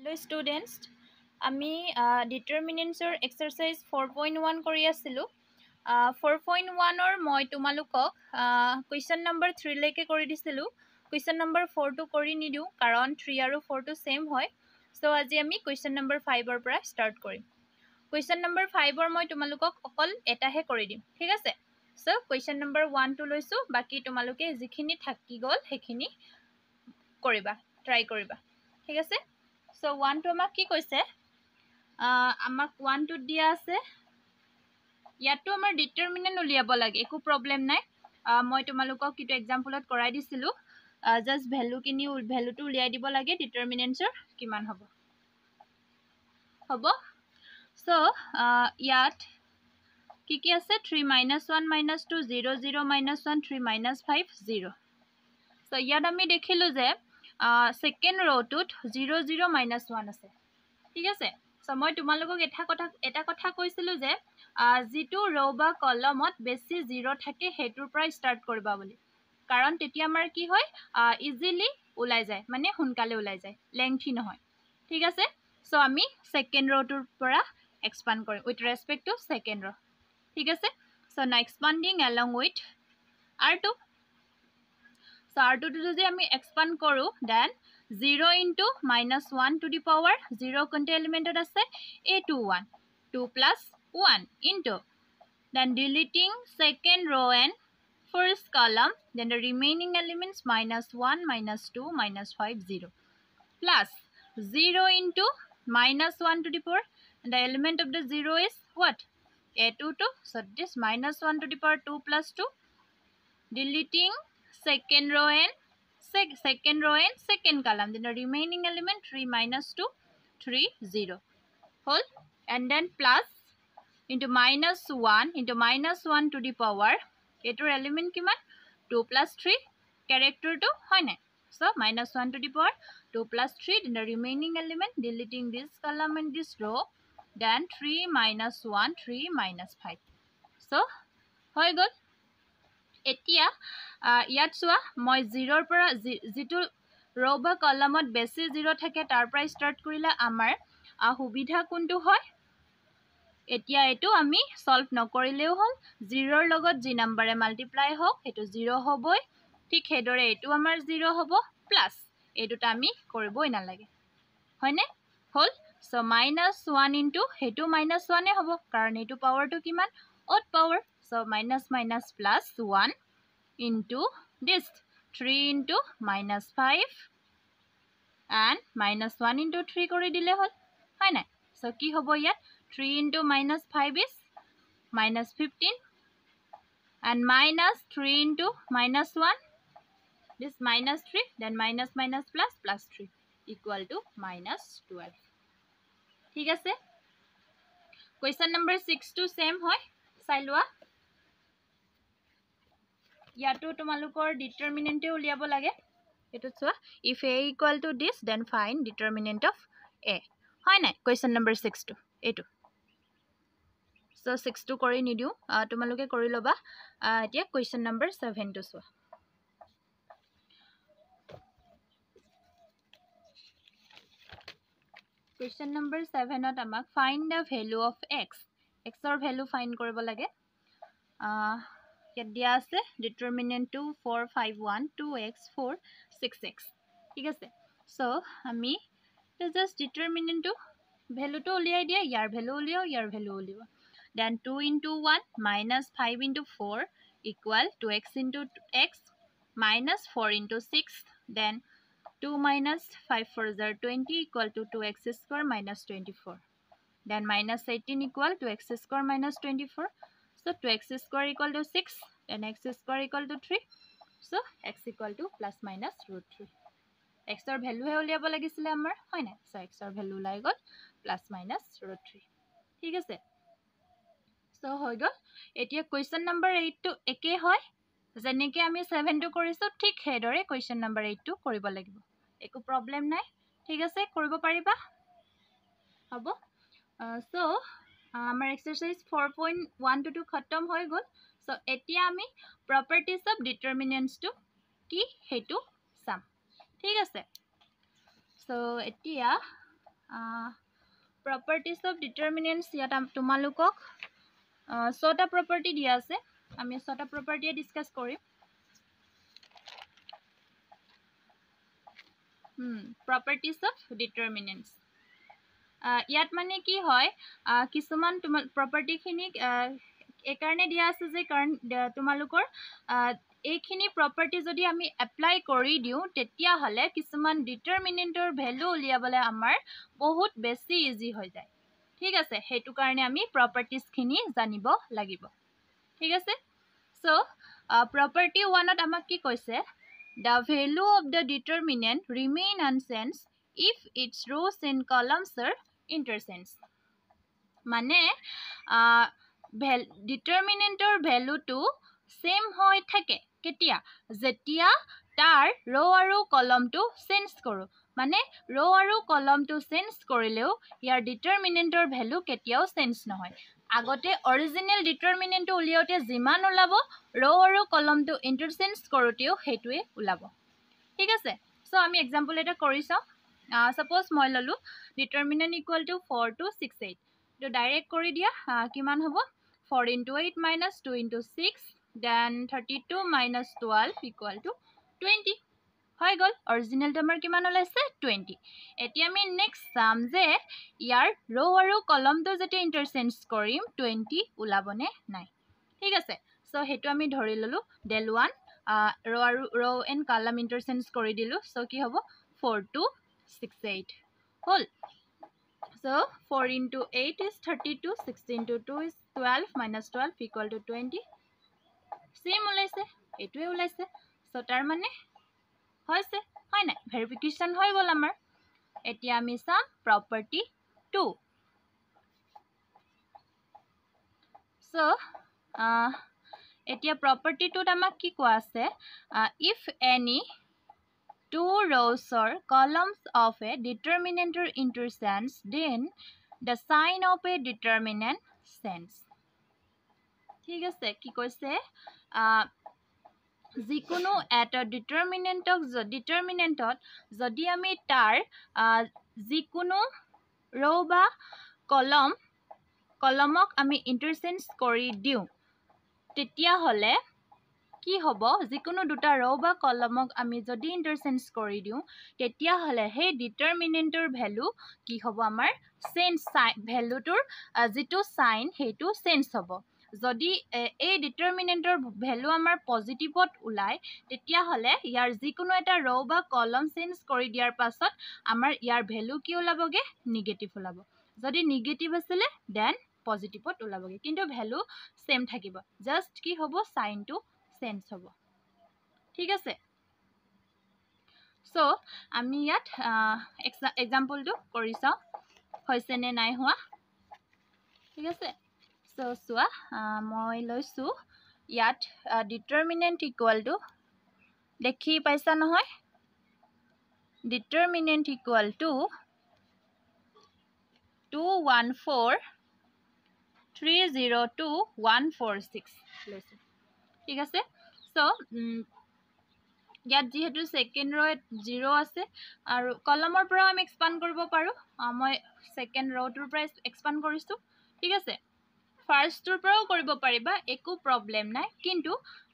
Hello students, আমি ডিটাৰমিনেণ্টছৰ exercise 4.1 কৰি আছিলোঁ। 4.1 মই তোমালোকক কুৱেশ্যন নম্বৰ 3 লৈকে কৰি দিছিলোঁ। কুৱেশ্যন নম্বৰ 4টো কৰি নিদিওঁ কাৰণ 3 আৰু 4টো সেম হয়। সো আজি আমি কুৱেশ্যন নম্বৰ 5ৰ পৰা ষ্টাৰ্ট কৰিম। কুৱেশ্যন নম্বৰ 5ৰ মই তোমালোকক অকল এটাহে কৰি দিম, ঠিক আছে? সো কুৱেশ্যন নম্বৰ 1টো লৈছোঁ, বাকি তোমালোকে যিখিনি থাকি গ'ল সেইখিনি কৰিবা, ট্ৰাই কৰিবা, ঠিক আছে? So 1 to আমাক কি কৈছে, আমাক 1 to দিয়া আছে, ইয়াতো আমাৰ ডিটাৰমিনেণ্ট উলিয়াব লাগে, একো প্ৰবলেম নাই। মই তোমালোকক কিটো এক্সাম্পলত কৰাই দিছিলোঁ, জাষ্ট ভ্যালুটো উলিয়াই দিব লাগে, ডিটাৰমিনেণ্টছৰ কিমান হ'ব। সো ইয়াত কি আছে, 3 - 1 - 2 0 0 - 1 3 - 5 0। সো ইয়াত আমি দেখিলোঁ যে সেকেন্ড ৰটোত 0 0 - 1 আছে, ঠিক আছে? সো মই তোমালোকক এটা কথা কৈছিলোঁ যে যিটো ৰ বা কলমত বেছি 0 থাকে হেতুৰ পৰা ষ্টাৰ্ট কৰিবা বুলি, কাৰণ তেতিয়া আমাৰ কি হয়, ইজিলি ওলাই যায়, মানে সোনকালে ওলাই যায়, লেংথি নহয়, ঠিক আছে? সো আমি সেকেন্ড ৰটোৰ পৰা এক্সপান্ড কৰিম উইথ ৰেসপেক্ট টু সেকেন্ড ৰ, ঠিক আছে? So now expanding along with R2. So R2 to যদি আমি expand কৰো, then 0 into -1 to the power 0 কোনটো এলিমেন্টত আছে, A21 2 plus 1 into, then deleting second row and first column, then the remaining elements -1 -2 -5 0 plus 0 into -1 to the power, and the element of the 0 is what, A22. So this -1 to the power 2 plus 2, deleting second row and second column, then the remaining element 3 - 2 3 0 whole, and then plus into -1 into -1 to the power, etor element kiman 2 plus 3 character to hoy na. So -1 to the power 2 plus 3, then the remaining element, deleting this column and this row, then 3 - 1 3 - 5. So hoy gol। এতিয়া ইয়াত চোৱা, মই 0ৰ পৰা যিটো ৰ বা কলমত বেছি 0 থাকে তাৰ পৰা ষ্টাৰ্ট কৰিলে আমাৰ সুবিধা কোনটো হয়। এতিয়া এটো আমি সলভ নকৰিলেও হল, 0ৰ লগত যি নম্বৰে মাল্টিপ্লাই হওক হেতু 0 হবই, ঠিক হেদৰে এটো আমাৰ 0 হব, প্লাস এই দুটা আমি কৰিবই নালাগে, হয়নে? হল। সো -1 into হেতু -1 হব, কাৰণ এটো পাৱাৰটো কিমান, odd power. So minus plus 1 into this 3 into -5 and -1 into 3 কৰি দিলে হল, হয় নাই? So কি হব ইয়াত, 3 into -5 is -15 and -3 into -1, this -3, then minus plus 3 equal to -12, ঠিক আছে? Question number 6 to same হয়, চাই লোৱা। ইয়াতো তোমালোকৰ ডিটাৰমিনেণ্টে উলিয়াব লাগে, এটো চোৱা, if a equal to this, then find determinant of a, হয় নাই? Question number 6 to এটো। So 6 to কৰি নিদিও, তোমালোকে কৰি লবা। এতিয়া question number 7 to চোৱা। Question number 7 ত আমাক find the value of x, x ৰ value find কৰিব লাগে। ইয়াত দিয়া আছে ডিটাৰমিনেণ্ট 2 4 5 1 2x 4 6x, ঠিক আছে? সো আমি জাস্ট ডিটাৰমিনেণ্টটো ভ্যালুটো উলিয়াই দিয়া, ইয়াৰ ভ্যালু উলিয়াও, ইয়াৰ ভ্যালু উলিয়াও, then 2 into 1 -5 into 4 equal 2x into x -4 into 6, then 2 - 5 4 = 20 equal to 2x square -24, then -18 equal to x square -24. So 2x square equal to 6, then x square equal to 3. So x equal to ±√3. x ৰ value হে উলিয়াব লাগিছিলে আমাৰ, হয় না? So x ৰ value ওলাই গল ±√3, ঠিক আছে? So হৈ গল। এতিয়া question number 8 to একে হয়, যেনেকে আমি 7 to কৰিছো ঠিক হেদৰে question number 8 to কৰিব লাগিব, একো প্ৰবলেম নাই, ঠিক আছে? কৰিব পাৰিবা, হ'ব? So আমাৰ exercise 4.1 to খতম হৈ গল। So এতিয়া আমি properties of determinants to কি হেতু চাম, ঠিক আছে? So এতিয়া properties of determinants ইয়াত তোমালোকক 6টা property দিয়া আছে আমি 6টা property ডিসকাস কৰিম properties of determinants ইয়াত মানে কি হয় কিছুমান property খিনিক একাৰণে দিয়া আছে যে কাৰণ তোমালোকৰ এইখিনি property যদি আমি apply কৰি দিও তেতিয়া হলে কিছুমান determinantৰ value উলিয়াবলে আমাৰ বহুত বেছি ইজি হৈ যায় ঠিক আছে হেতু কাৰণে আমি properties খিনি জানিব লাগিব ঠিক আছে so property 1 ত আমাক কি কৈছে the value of the determinant remain unchanged if its rows and columns are interchanged মানে determinantor value to same হৈ থাকে কেতিয়া যেতিয়া তাৰ row আৰু column to change কৰো মানে row আৰু column to change কৰিলেও ইয়াৰ determinantor value কেতিয়াও change নহয় আগতে original determinant উলিয়াওতে যিমান ওলাব row আৰু column to interchange কৰোতেও হেতুৱে ওলাব ঠিক আছে সো আমি एग्जांपल এটা কৰিছো suppose মই ললো determinant equal to 4 to 6 8 তো ডাইরেক্ট কৰি দিয়া কিমান হ'ব 4 into 8 minus 2 into 6 then 32 minus 12 equal to 20 হৈ গল অৰিজিনাল টামাৰ কিমান ওলাইছে 20 এতিয়া আমি নেক্সট সাম যে ইয়াৰ ৰো আৰু কলমটো যেতে ইন্টাৰচেঞ্জ কৰিম 20 ওলাবনে নাই ঠিক আছে সো হেতু আমি ধৰি ললো del 1 row and column interchange কৰি দিলু সো কি হ'ব 4 to 6 8 হল so 4 into 8 is 32 6 into 2 is 12 minus 12 equal to 20 same ওলাইছে এটোৱে ওলাইছে সো তাৰ মানে হৈছে হয় না ভেৰিফিকেশন হৈ গল আমাৰ এতিয়া আমি চাম প্ৰপাৰ্টি 2 সো এতিয়া property 2 ত আমাক কি কোৱা আছে if any two rows or columns of a determinant are interchanged then the sign of a determinant changes ঠিক আছে কি কৈছে যিকোনো এটা determinantক determinantত যদি আমি তাৰ যিকোনো row বা কলমক আমি interchange কৰি দিও তেতিয়া হলে কি হ'ব যিকোনো দুটা रो বা কলমক আমি যদি ইন্টারচেঞ্জ কৰি দিও তেতিয়া হলে হে ডিটাৰমিনেন্টৰ ভ্যালু কি হ'ব আমাৰ চেঞ্জ ভ্যালুটোৰ যেটো সাইন হেতু চেঞ্জ হ'ব যদি এই ডিটাৰমিনেন্টৰ ভ্যালু আমাৰ পজিটিভত উলাই তেতিয়া হলে ইয়াৰ যিকোনো এটা रो বা কলম চেঞ্জ কৰি দিয়াৰ পাছত আমাৰ ইয়াৰ ভ্যালু কি ওলাবগে নেগেটিভ ওলাব যদি নেগেটিভ আছিল দেন পজিটিভত ওলাবগে কিন্তু ভ্যালু সেম থাকিব জাস্ট কি হ'ব সাইনটো চেঞ্জ হ'ব ঠিক আছে সো আমি ইয়াত এক্সাম্পলটো কৰিছা হৈছে নে নাই হোৱা ঠিক আছে সো সোৱা মই লৈছো ইয়াত ডিটারমিনেন্ট ইকুয়াল টু দেখি পাইছা নহয় ডিটারমিনেন্ট ইকুয়াল টু 214 302146 লৈছো ঠিক আছে সো ইয়াত যেহেতু সেকেন্ড रो 0 আছে আৰু কলমৰ পৰা আমি এক্সপান্ড কৰিব পাৰো মই সেকেন্ড ৰোটোৰ পৰা এক্সপান্ড কৰিছো ঠিক আছে ফাৰ্স্ট টোৰ পৰাও কৰিব পাৰিবা একো প্ৰবলেম নাই কিন্তু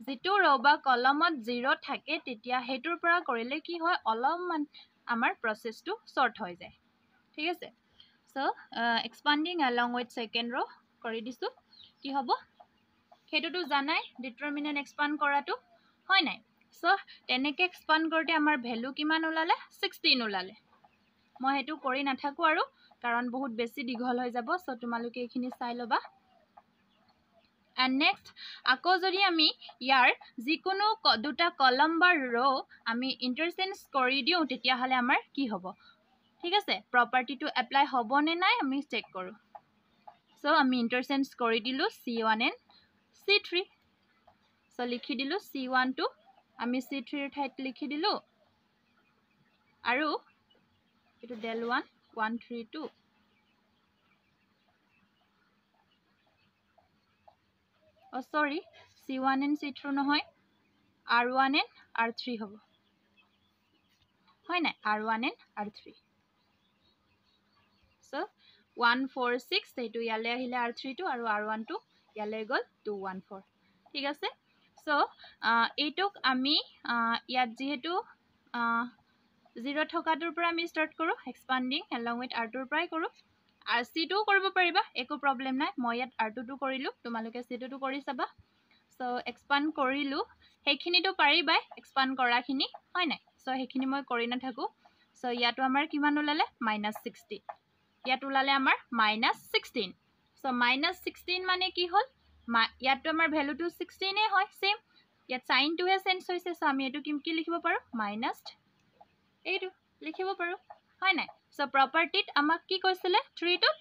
যেটো रो বা কলমত 0 থাকে তেতিয়া হেতুৰ পৰা কৰিলে কি হয় অলপমান আমাৰ প্ৰসেসটো শৰ্ট হৈ যায় ঠিক আছে so expanding along with second row কৰি দিছো কি হ'ব হেতুটো জানাই ডিটাৰমিনেন্ট এক্সপান্ড কৰাটো হয় নাই সো তেনেকে এক্সপান্ড কৰতে আমাৰ ভ্যালু কিমান ওলালে 16 ওলালে মই হেতু কৰি নাথাকো আৰু কাৰণ বহুত বেছি দীঘল হৈ যাব সো তোমালোকে এখিনি চাই লবা and next আকৌ যদি আমি ইয়াৰ যিকোনো দুটা কলম বা रो আমি ইন্টাৰচেঞ্জ কৰি দিও তেতিয়া হলে আমাৰ কি হ'ব ঠিক আছে প্ৰপাৰ্টি টু এপ্লাই হ'ব নে নাই আমি চেক কৰো সো আমি ইন্টাৰচেঞ্জ কৰি দিলু c1 and c3 সো লিখি দিলু c1 টু আমি c3 এর ঠাইত লিখি দিলু আৰু এটো del 1 132 O sorry c1 and c3 নহয় r1 and r3 হ'ব হয় না r1 and r3 So 146 এইটো ইয়ালে আহিলে R3 টো আৰু R1 টো ইয়ালে গল 214 ঠিক আছে সো এইটোক আমি ইয়াত যেহেতু 0 থকাটোৰ পৰা আমি স্টাৰ্ট কৰো এক্সপান্ডিং along with R2 পৰাই কৰো C2 কৰিব পাৰিবা একো প্ৰবলেম নাই মই ইয়াত R2 টো কৰিলো তোমালোকে C2 টো কৰি চাবা সো এক্সপান্ড কৰিলো হেখিনিটো পাৰিবাই এক্সপান্ড কৰাখিনি হয় নাই সো হেখিনি মই কৰি না থাকো সো ইয়াটো আমাৰ কিমান ওলালে -60 ইয়াত ওলালে আমাৰ -16 সো -16 মানে কি হল ইয়াতো আমাৰ ভ্যালুটো 16 এ হয় সেম ইয়াত সাইন টো হে চেঞ্জ হৈছে সো আমি এটো কি লিখিব পাৰো মাইনাস এইটো লিখিব পাৰো হয় নাই সো প্ৰপাৰ্টিত আমাক কি কৈছিলে 3 টোত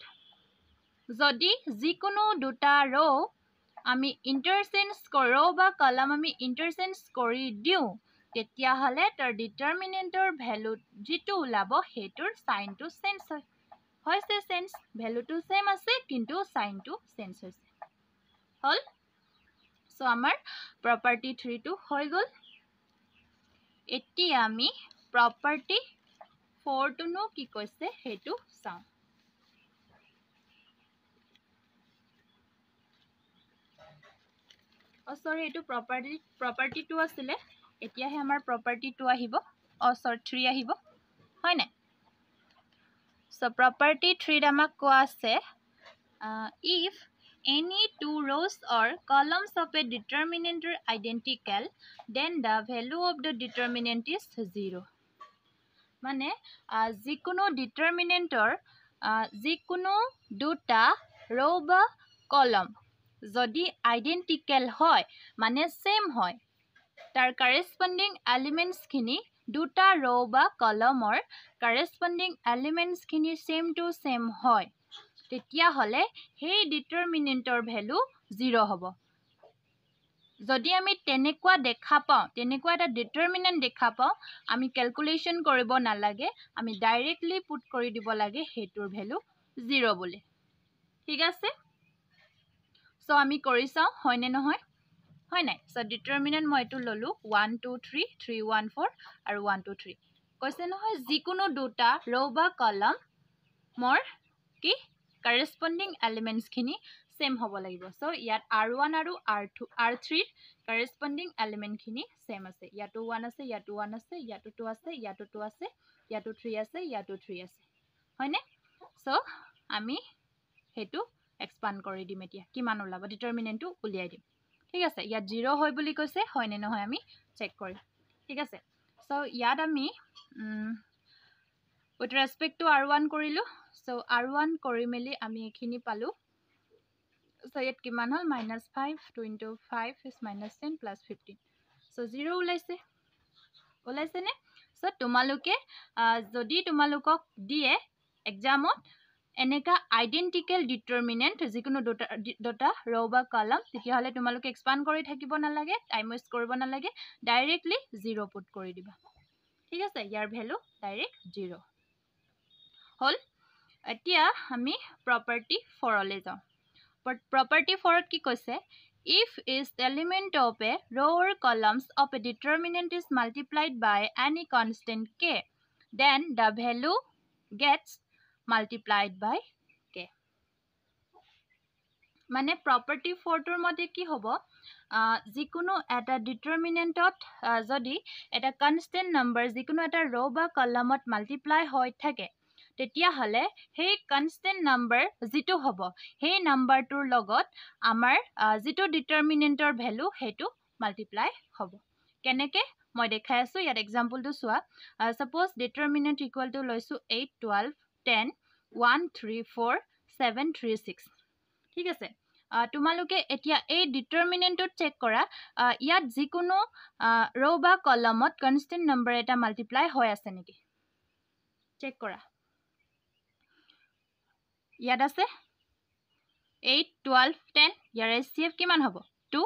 যদি যিকোনো দুটা ৰো আমি ইন্টাৰচেঞ্জ কৰো বা কলম আমি ইন্টাৰচেঞ্জ কৰি দিও তেতিয়া হলে তাৰ ডিটাৰমিনেন্টৰ ভ্যালু যেটো ওলাব হেটোৰ সাইনটো চেঞ্জ হয় হৈছে চেঞ্জ ভ্যালুটো সেম আছে কিন্তু সাইনটো চেঞ্জ হৈছে হল সো আমাৰ প্ৰপাৰ্টি 3 টো হৈ গল এতিয়া আমি প্ৰপাৰ্টি 4 টো নো কি কৈছে হেতু চাও সৰি এটো প্ৰপাৰ্টি 2 আছিলে এতিয়া হে আমাৰ প্ৰপাৰ্টি 2 আহিব সৰি 3 আহিব হয় নাই সো প্ৰপাৰ্টি 3 আমাক কোৱা আছে if any two rows or columns of a determinant are identical then the value of the determinant is 0 মানে যিকোনো ডিটাৰমিনেন্টৰ যিকোনো দুটা ৰো বা কলম যদি আইডেন্টিক্যাল হয় মানে সেম হয় তাৰ কৰেসপন্ডিং এলিমেন্টস খিনি দুটা ৰো বা কলমৰ কৰেসপন্ডিং এলিমেন্টস খিনি সেম টু সেম হয় তেতিয়া হলে সেই ডিটাৰমিনেন্টৰ ভ্যালু 0 হ'ব যদি আমি তেনেকুৱা দেখা পাও তেনেকুৱা এটা ডিটাৰমিনেন্ট দেখা পাও আমি ক্যালকুলেশন কৰিব নালাগে আমি ডাইৰেক্টলি পুট কৰি দিব লাগে হেতুৰ ভ্যালু 0 বুলি ঠিক আছে সো আমি কৰি চাও হয় নে নহয় হয় নাই সো ডিটাৰমিনেন্ট মই এটো ললো 1 2 3 314 আৰু 1 2 3 কৈছে নহয় যিকোনো দুটা ৰো বা কলম মোৰ কি কৰেসপন্ডিং এলিমেন্টস খিনি সেম হ'ব লাগিব সো ইয়াত R1 আৰু R3 কৰেসপন্ডিং এলিমেন্ট খিনি সেম আছে ইয়াটো 1 আছে ইয়াটো 1 আছে ইয়াটো 2 আছে ইয়াটো 2 আছে ইয়াটো 3 আছে ইয়াটো 3 আছে হয়নে সো আমি হেতু এক্সপান্ড কৰি দিম এতিয়া কিমান ওলাব ডিটারমিনেন্টটো উলিয়াই দিম ঠিক আছে ইয়াত 0 হয় বুলি কৈছে হয় নে নহয় আমি চেক কৰিম ঠিক আছে সো ইয়াত আমি with respect to R1 কৰিলো সো R1 কৰি মেলি আমি এখিনি পালো সো ইয়াত কিমান হল -5 2 into 5 is -10 plus 15 সো 0 ওলাইছে নে সো তোমালোকে যদি তোমালোকক দিয়ে এক্সামত এনেকা আইডেন্টিক্যাল ডিটারমিনেন্ট যিকোনো দুটা ৰো বা কলম তেতিয়া হলে তোমালোকে এক্সপান্ড কৰি থাকিব নালাগে টাইম ওয়েস্ট কৰিব নালাগে ডাইৰেক্টলি 0 পুট কৰি দিবা ঠিক আছে ইয়াৰ ভ্যালু ডাইৰেক্ট 0 হল এতিয়া আমি প্ৰপাৰ্টি 4 লে যাও but property 4 কি কৈছে if is the element of a row or columns of a determinant is multiplied by any constant k then the value gets multiplied by k মানে property 4 টোৰ মতে কি হ'ব যিকোনো এটা ডিটাৰমিনেন্টত যদি এটা কনস্ট্যান্ট নাম্বাৰ যিকোনো এটা ৰো বা কলমত মাল্টিপ্লাই হৈ থাকে তেতিয়া হলে সেই কনস্ট্যান্ট নাম্বাৰ যেটো হ'ব সেই নাম্বাৰটোৰ লগত আমাৰ যেটো ডিটাৰমিনেন্টৰ ভ্যালু হেতু মাল্টিপ্লাই হ'ব কেনেকে মই দেখাই আছো ইয়াত এক্সাম্পলটো চোৱা সাপোজ ডিটারমিনেন্ট ইকুয়াল টু লৈছো 8 12 10 1 3 4 7 3 6 ঠিক আছে তোমালোকে এতিয়া এই ডিটারমিনেন্টত চেক কৰা ইয়াত যিকোনো ৰো বা কলমত কনস্ট্যান্ট নাম্বাৰ এটা মাল্টিপ্লাই হৈ আছে নেকি চেক কৰা ইয়াত আছে 8 12 10 ইয়াৰ এসচিএফ কিমান হ'ব 2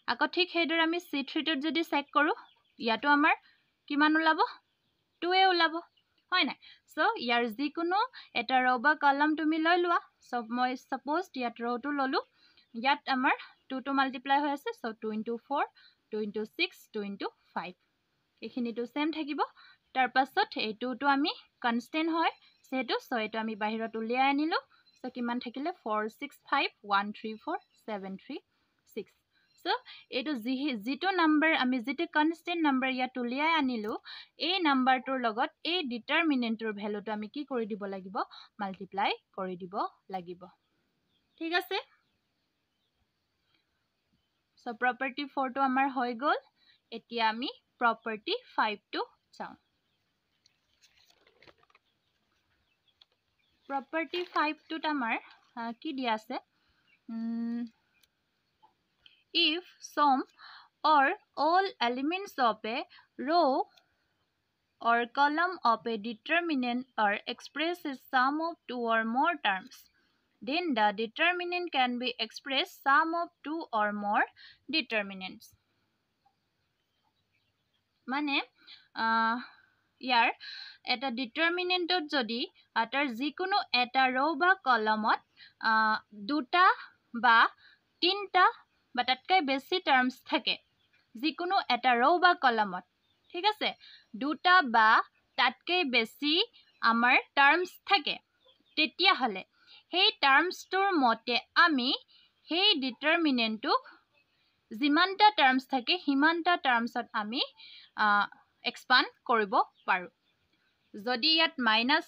আকৌ ঠিক হেদৰ আমি C3 টোত যদি চেক কৰো ইয়াতো আমাৰ কিমান ওলাব 2 এ ওলাব হয় নাই সো ইয়াৰ যিকোনো এটা ৰো বা কলম তুমি লৈ লোৱা সব মই সাপোজ ইয়াত ৰোটো ললো ইয়াত আমাৰ 2 টো মাল্টিপ্লাই হৈ আছে সো 2 into 4 2 into 6 2 into 5 এখিনিটো সেম থাকিব তাৰ পাছত এই 2 টো আমি কনস্ট্যান্ট হয় সেটো সো এটো আমি বাহিৰত উলিয়াই আনিলো সো কিমান থাকিলে 465134736 সো এটো যেটো নাম্বাৰ আমি যেটো কনস্ট্যান্ট নাম্বাৰ ইয়াত উলিয়াই আনিলো এই নাম্বাৰটোৰ লগত এই ডিটাৰমিনেন্টৰ ভ্যালুটো আমি কি কৰি দিব লাগিব মাল্টিপ্লাই কৰি দিব লাগিব ঠিক আছে সো প্ৰপাৰ্টি 4 টো আমাৰ হৈ গল এতিয়া আমি প্ৰপাৰ্টি 5 টো চাও property 5 to tamar ki dia ase if some or all elements of a row or column of a determinant are expressed as sum of two or more terms then the determinant can be expressed sum of two or more determinants mane ইয়াৰ এটা ডিটাৰমিনেন্টত যদি আটাৰ যিকোনো এটা ৰো বা কলমত দুটা বা তিনটা বা তাতকৈ বেছি টাৰ্মস থাকে যিকোনো এটা ৰো বা কলমত ঠিক আছে দুটা বা তাতকৈ বেছি আমাৰ টাৰ্মস থাকে তেতিয়া হলে সেই টাৰ্মসটোৰ মতে আমি সেই ডিটাৰমিনেন্টটো যিমানটা টাৰ্মস থাকে হিমানটা টাৰ্মসত আমি expand কৰিব পাৰো যদি ইয়াত মাইনাস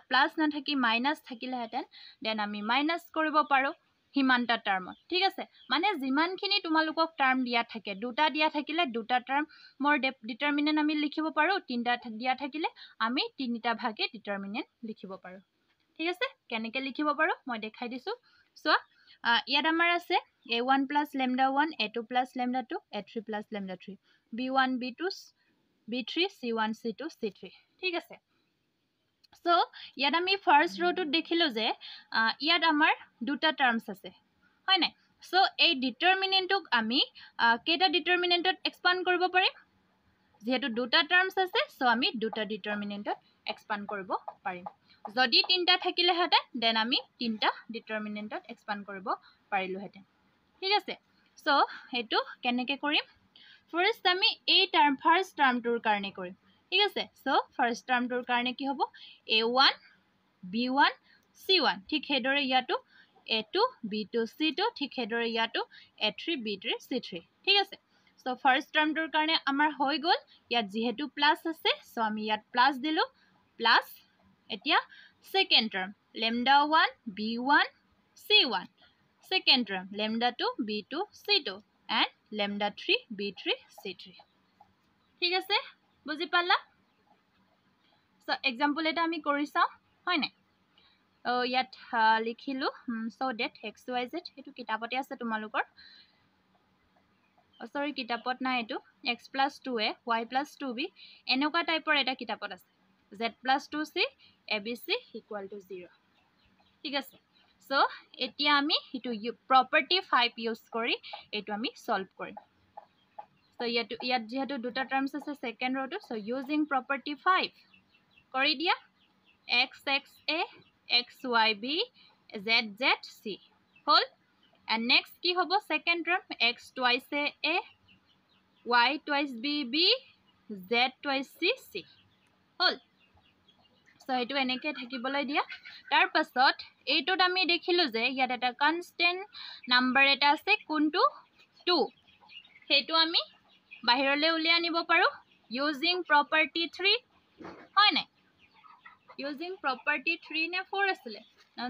প্লাস না থাকি মাইনাস থাকিলে হেতেন দেন আমি মাইনাস কৰিব পাৰো হিমানটা টাৰ্মত ঠিক আছে মানে যিমানখিনি তোমালোকক টাৰ্ম দিয়া থাকে দুটা দিয়া থাকিলে দুটা টাৰ্মৰ ডিটাৰমিনেন্ট আমি লিখিব পাৰো তিনটা দিয়া থাকিলে আমি তিনিটা ভাগে ডিটাৰমিনেন্ট লিখিব পাৰো ঠিক আছে কেনেকৈ লিখিব পাৰো মই দেখাই দিছো সো ইয়াত আমাৰ আছে a1 + λ1 a2 + λ2 a3 + λ3 b1 b2 b3 c1 c2 c3 ঠিক আছে সো ইয়াত আমি ফার্স্ট রোটো দেখিলো যে ইয়াত আমাৰ দুটা টাৰ্মস আছে হয় নাই সো এই ডিটাৰমিনেন্টক আমি কেটা ডিটাৰমিনেন্টত এক্সপান্ড কৰিব পাৰিম যেহেতু দুটা টাৰ্মস আছে সো আমি দুটা ডিটাৰমিনেন্টত এক্সপান্ড কৰিব পাৰিম যদি তিনটা থাকিলে হেতে দেন আমি তিনটা ডিটাৰমিনেন্টত এক্সপান্ড কৰিব পাৰিলো হেতে ঠিক আছে সো হেতু কেনেকে কৰিম ফাৰ্স্ট আমি এই টাৰ্ম ফাৰ্স্ট টাৰ্মটোৰ কাৰণে কৰিম ঠিক আছে সো ফাৰ্স্ট টাৰ্মটোৰ কাৰণে কি হ'ব a1 b1 c1 ঠিক হেদৰে ইয়াটো a2 b2 c2 ঠিক হেদৰে ইয়াটো a3 b3 c3 ঠিক আছে সো ফাৰ্স্ট টাৰ্মটোৰ কাৰণে আমাৰ হৈ গল ইয়াত যেহেতু প্লাস আছে সো আমি ইয়াত প্লাস দিলো প্লাস এতিয়া second term λ1 b1 c1 second term λ2 b2 c2 and λ3 b3 c3 ঠিক আছে বুজি পালা সো एग्जांपल এটা আমি কৰি চাও হয় নাই ও ইয়াত লিখিলো সো ডেট xyz এটো কিতাপতে আছে তোমালোকৰ সৰি কিতাপত নাই এটো x + 2a y + 2b এনেকুৱা টাইপৰ এটা কিতাপত আছে z + 2c abc = 0 ঠিক আছে সো এতিয়া আমি এটো property 5 ইউজ কৰি এটো আমি সলভ কৰিম সো ইয়াত যেহেতু দুটা টাৰ্মস আছে সেকেন্ড ৰোটো সো ইউজিং property 5 কৰি দিয়া x x a x y b z z c hall and next কি হ'ব second term x twice a y twice b b z twice c c hall so এটো এনেকে থাকিবলৈ দিয়া তাৰ পাছত এইটোত আমি দেখিলো যে ইয়াত এটা কনস্ট্যান্ট নাম্বাৰ এটা আছে কোনটো 2 হেতু আমি বাহিৰলৈ উলিয়াই আনিব পাৰো ইউজিং property 3 হয় নাই ইউজিং property 3 নে 4 আছিল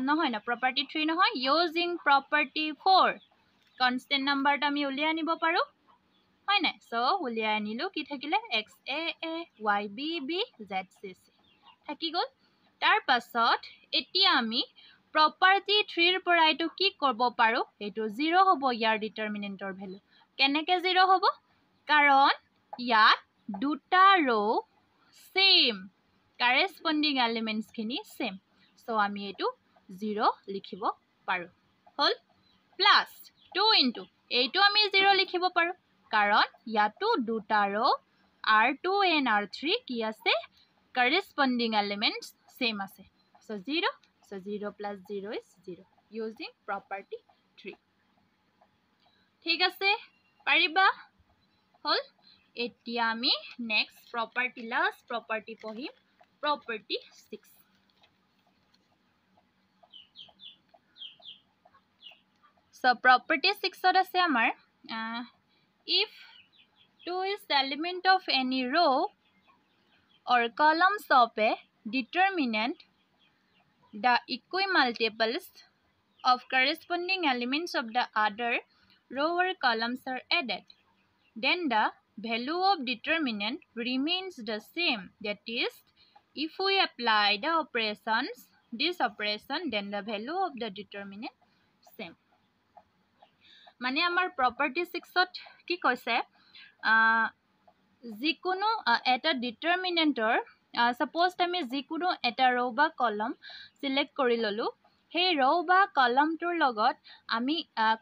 নহয় না property 3 নহয় ইউজিং property 4 কনস্ট্যান্ট নাম্বাৰটা আমি উলিয়াই আনিব পাৰো হয় নাই সো উলিয়াই আনিলো কি থাকিলে x a a y b b z c c থাকি গল তাৰ পাছত এতিয়া আমি property 3 ৰ পৰা এটো কি কৰিব পাৰো এটো 0 হ'ব ইয়াৰ ডিটাৰমিনেন্টৰ ভ্যালু কেনেকে 0 হ'ব কাৰণ ইয়াত দুটা ৰো সেম corresponding elements খিনি সেম সো আমি এটো 0 লিখিব পাৰো হল প্লাস 2 ইনটু এইটো আমি 0 লিখিব পাৰো কাৰণ ইয়াতো দুটা ৰো r2 and r3 কি আছে corresponding elements same আছে so 0 plus 0 is 0 using property 3 ঠিক আছে পাৰিবা হল এতিয়া আমি next property last property পঢ়িম property 6 So property 6 ot ase amar if 2 is the element of any row or columns of a determinant, the equimultiples of corresponding elements of the other row or columns are added. Then the value of determinant remains the same. That is, if we apply the operations, this operation, then the value of the determinant same. মানে আমাৰ property 6 ত কি কৈছে যিকোনো এটা ডিটাৰমিনেন্টৰ suppose আমি যিকোনো এটা row বা column select কৰি ললো সেই row বা columnটোৰ লগত আমি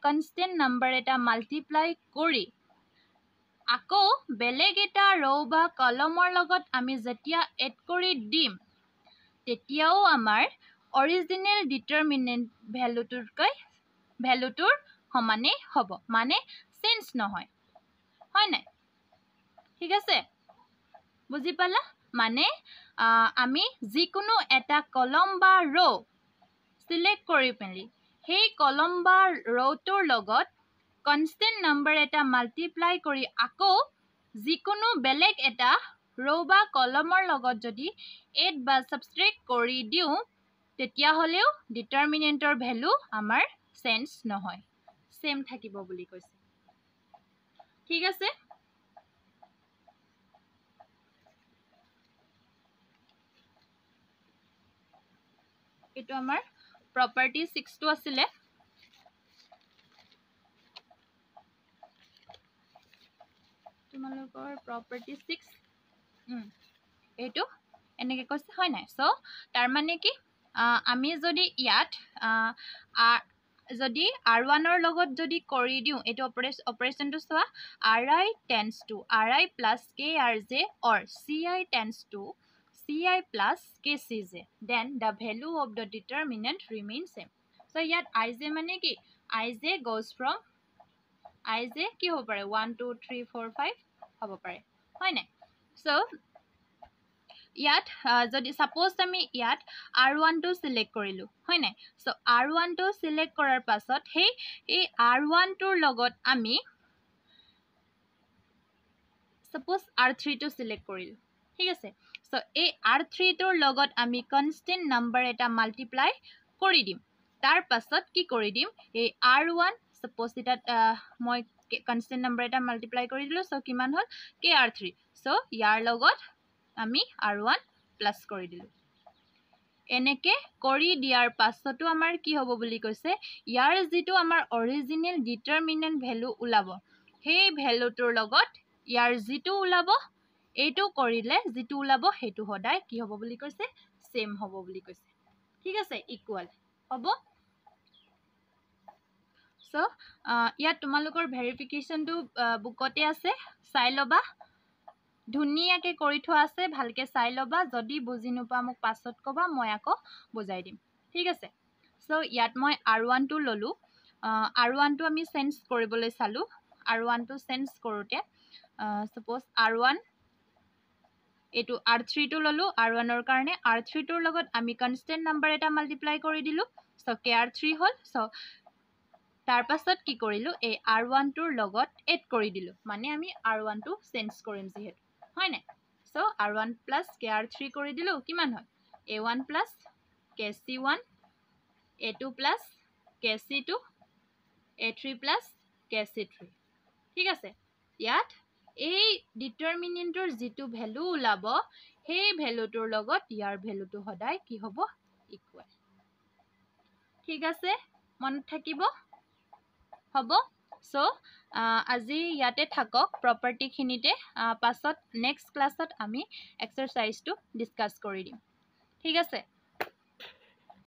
constant number এটা multiply কৰি আকৌ বেলেগ এটা row বা columnৰ লগত আমি যেতিয়া add কৰি দিম তেতিয়াও আমাৰ original determinant ভ্যালুটোৰ সমানে হ'ব মানে চেঞ্জ নহয় হয় নাই ঠিক আছে বুজি পালা মানে আমি যিকোনো এটা কলম বা ৰো সিলেক্ট কৰি পেলি সেই কলম বা ৰোটোৰ লগত কনস্ট্যান্ট নাম্বাৰ এটা মাল্টিপ্লাই কৰি আকৌ যিকোনো বেলেগ এটা ৰো বা কলমৰ লগত যদি এড বা সাবট্ৰেক্ট কৰি দিও তেতিয়া হলেও ডিটাৰমিনেন্টৰ ভ্যালু আমাৰ চেঞ্জ নহয় সেম থাকিব বুলি কৈছে ঠিক আছে এটো আমাৰ property 6 টো আছিলে তোমালোকৰ property 6 এটো এনেকে কৈছে হয় নাই সো তাৰ মানে কি আমি যদি ইয়াত যদি r1 ৰ লগত যদি কৰি দিও এটো অপাৰেশনটো সোৱা ri tends to ri plus krj or ci tends to ci plus kcj then the value of the determinant remains same so yet ij mane ki ij goes from ij ki hobo pare 1 2 3 4 5 hobo pare hoy na so yet jodi suppose ami yet r1 to select korilu hoy na so r1 to select korar pasot hey ei r1 tor logot ami suppose r3 to select korilu ঠিক আছে so এই r3 টোৰ লগত আমি constant number এটা multiply কৰি দিম তাৰ পাছত কি কৰি দিম এই r1 suppose এটা মই কনস্ট্যান্ট নাম্বাৰ এটা মাল্টিপ্লাই কৰি দিলো so কিমান হল kr3 so ইয়াৰ লগত আমি r1 প্লাস কৰি দিলো এনেকে কৰি দিয়াৰ পাছতো আমাৰ কি হ'ব বুলি কৈছে ইয়াৰ যেটো আমাৰ অৰিজিনাল ডিটাৰমিনেন্ট ভ্যালু উলাব সেই ভ্যালুটোৰ লগত ইয়াৰ যেটো উলাব এইটো কৰিলে যেটো উলাব হেতু হদাই কি হ'ব বুলি কৈছে সেম হ'ব বুলি কৈছে ঠিক আছে ইকুয়াল হ'ব সো ইয়াত তোমালোকৰ ভেৰিফিকেশনটো বুকতে আছে চাই লবা ধুনিয়াকে কৰি থোৱা আছে ভালকে চাই লবা যদি বুজি নোপা মোক পাছত কবা মই আকৌ বুজাই দিম ঠিক আছে সো ইয়াত মই r1 টো ললো r1 টো আমি চেঞ্জ কৰিবলৈ চালো r1 টো চেঞ্জ কৰোতে suppose r1 এটো r3 টো ললো r1 ৰ কাৰণে r3 টোৰ লগত আমি কনস্ট্যান্ট নাম্বাৰ এটা মাল্টিপ্লাই কৰি দিলো সো kr3 হল সো তাৰ পাছত কি কৰিলো এই r1 টোৰ লগত এড কৰি দিলো মানে আমি r1 টো চেঞ্জ কৰিম যেহেতু হয় না সো r1 plus kr3 কৰি দিলো কিমান হয় a1 plus kc1 a2 plus kc2 a3 plus kc3 ঠিক আছে ইয়াত এই ডিটাৰমিনেন্টৰ যেটো ভ্যালু উলাব সেই ভ্যালুটোৰ লগত ইয়াৰ ভ্যালুটো হদাই কি হ'ব ইকুয়াল ঠিক আছে মন থাকিব হ'ব সো আজি ইয়াতে থাকক প্ৰপাৰ্টি খিনিতে পাছত নেক্সট ক্লাছত আমি এক্সাৰসাইজটো ডিসকাস কৰি দিম ঠিক আছে